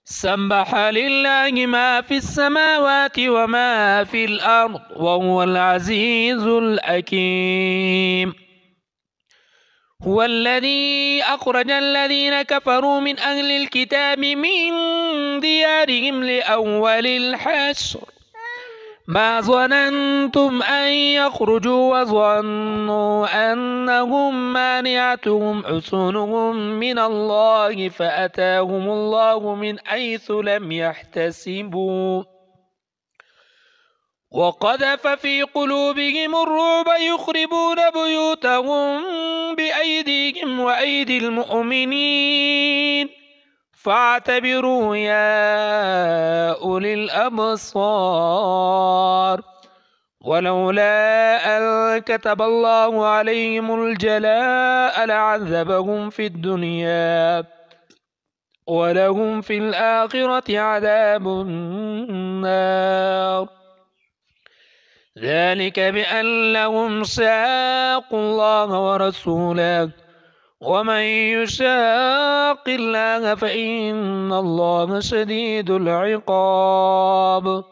سبح لله ما في السماوات وما في الأرض وهو العزيز الحكيم. هو الذي أخرج الذين كفروا من أهل الكتاب من ديارهم لأول الحشر ما ظننتم أن يخرجوا وظنوا أنهم مانعتهم حصونهم من الله فأتاهم الله من حيث لم يحتسبوا وقذف في قلوبهم الرعب يخربون بيوتهم بأيديهم وأيدي المؤمنين فاعتبروا يا أولي الأبصار. ولولا أن كتب الله عليهم الجلاء لعذبهم في الدنيا ولهم في الآخرة عذاب النار ذلك بأنهم شاقوا الله ورسوله ومن يشاق الله فإن الله شديد العقاب.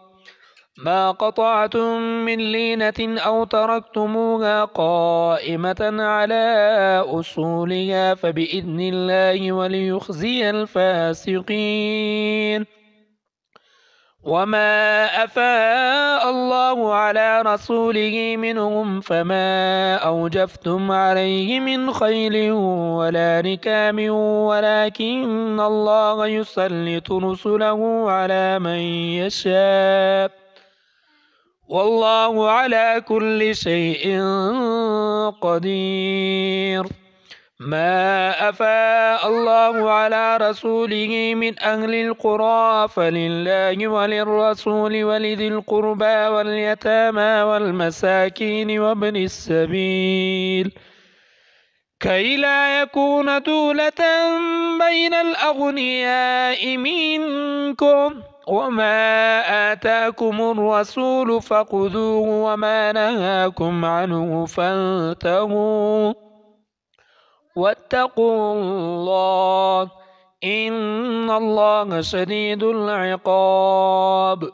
ما قطعتم من لينة أو تركتموها قائمة على أصولها فبإذن الله وليخزي الفاسقين. وما أفاء الله على رسوله منهم فما أوجفتم عليه من خيل ولا ركاب ولكن الله يسلط رسله على من يشاء والله على كل شيء قدير. ما أفاء الله على رسوله من أهل القرى فلله وللرسول ولذي القربى واليتامى والمساكين وابن السبيل كي لا يكون دولة بين الأغنياء منكم وما آتاكم الرسول فخذوه وما نهاكم عنه فانتهوا واتقوا الله إن الله شديد العقاب.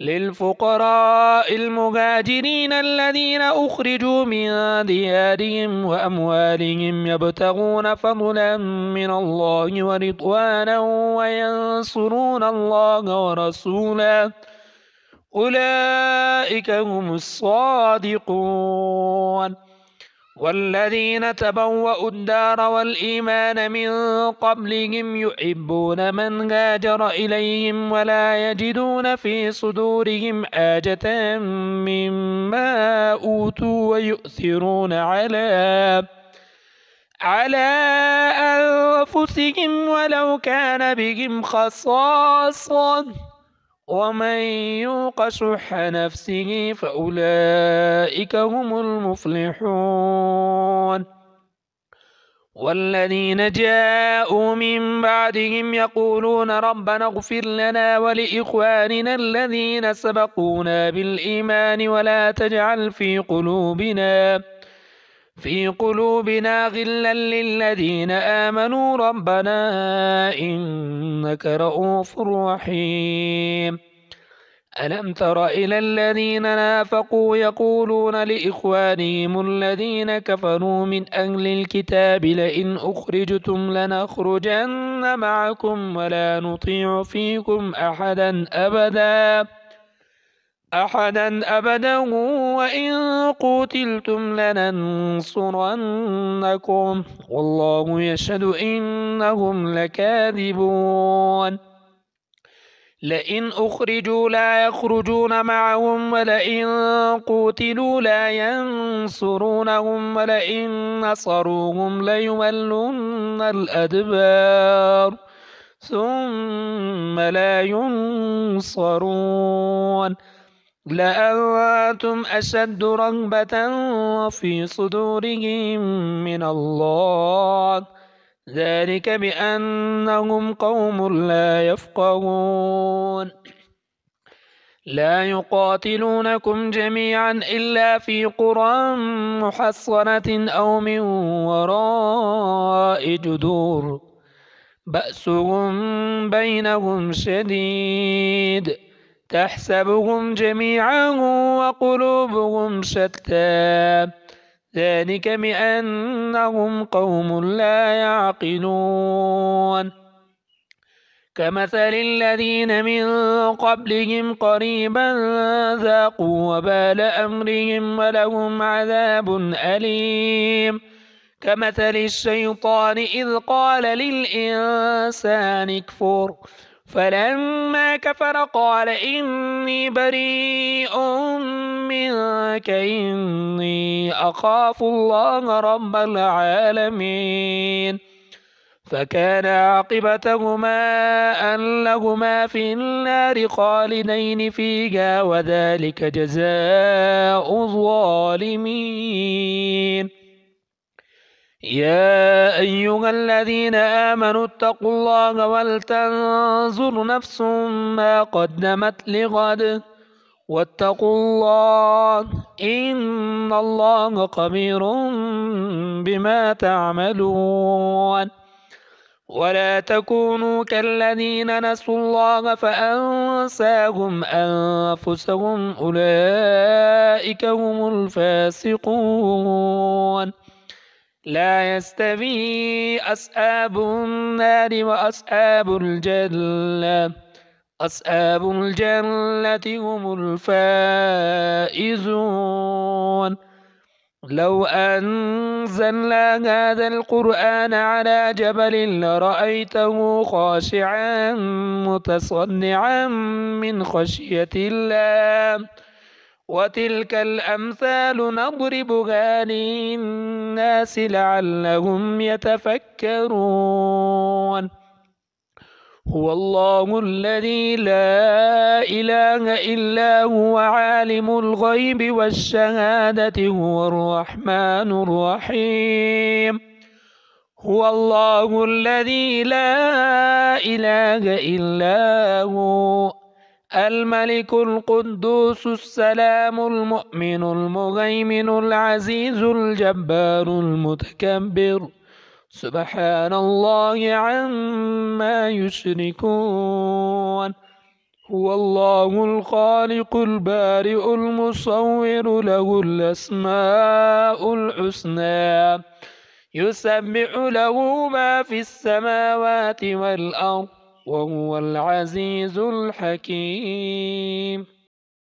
للفقراء المهاجرين الذين أخرجوا من ديارهم وأموالهم يبتغون فضلا من الله ورضوانا وينصرون الله ورسوله أولئك هم الصادقون. والذين تبوأوا الدار والإيمان من قبلهم يحبون من هاجر إليهم ولا يجدون في صدورهم حاجة مما أوتوا ويؤثرون على أنفسهم ولو كان بهم خصاصة ومن يوق شح نفسه فأولئك هم المفلحون. والذين جاءوا من بعدهم يقولون ربنا اغفر لنا ولإخواننا الذين سبقونا بالإيمان ولا تجعل في قلوبنا غلا للذين آمنوا ربنا إنك رؤوف رحيم. ألم تر إلى الذين نافقوا يقولون لإخوانهم الذين كفروا من أهل الكتاب لئن أخرجتم لنخرجن معكم ولا نطيع فيكم أحدا أبدا وإن قتلتم لننصرنكم والله يشهد إنهم لكاذبون. لئن أخرجوا لا يخرجون معهم ولئن قتلوا لا ينصرونهم ولئن نصروهم ليولن الأدبار ثم لا ينصرون. لأنتم أشد رغبة في صدورهم من الله ذلك بأنهم قوم لا يفقهون. لا يقاتلونكم جميعا إلا في قرى محصنة أو من وراء جدور بأسهم بينهم شديد تحسبهم جميعا وقلوبهم شتى ذلك بأنهم قوم لا يعقلون كمثل الذين من قبلهم قريبا ذاقوا وبال أمرهم ولهم عذاب أليم كمثل الشيطان إذ قال للإنسان اكفر فلما كفر قال إني بريء منك إني أخاف الله رب العالمين فكان عاقبتهما أنهما في النار خالدين فيها وذلك جزاء الظالمين يا أيها الذين آمنوا اتقوا الله ولتنظر نفس ما قدمت لغد واتقوا الله إن الله خبير بما تعملون ولا تكونوا كالذين نسوا الله فأنساهم أنفسهم أولئك هم الفاسقون لا يستوي أصحاب النار وأصحاب الجنة أصحاب الجنة هم الفائزون لو أنزلنا هذا القرآن على جبل لرأيته خاشعا متصدعا من خشية الله وتلك الأمثال نضربها للناس لعلهم يتفكرون هو الله الذي لا إله إلا هو عالم الغيب والشهادة هو الرحمن الرحيم هو الله الذي لا إله إلا هو الملك القدوس السلام المؤمن المهيمن العزيز الجبار المتكبر سبحان الله عما يشركون هو الله الخالق البارئ المصور له الأسماء الحسنى يسبح له ما في السماوات والأرض وهو العزيز الحكيم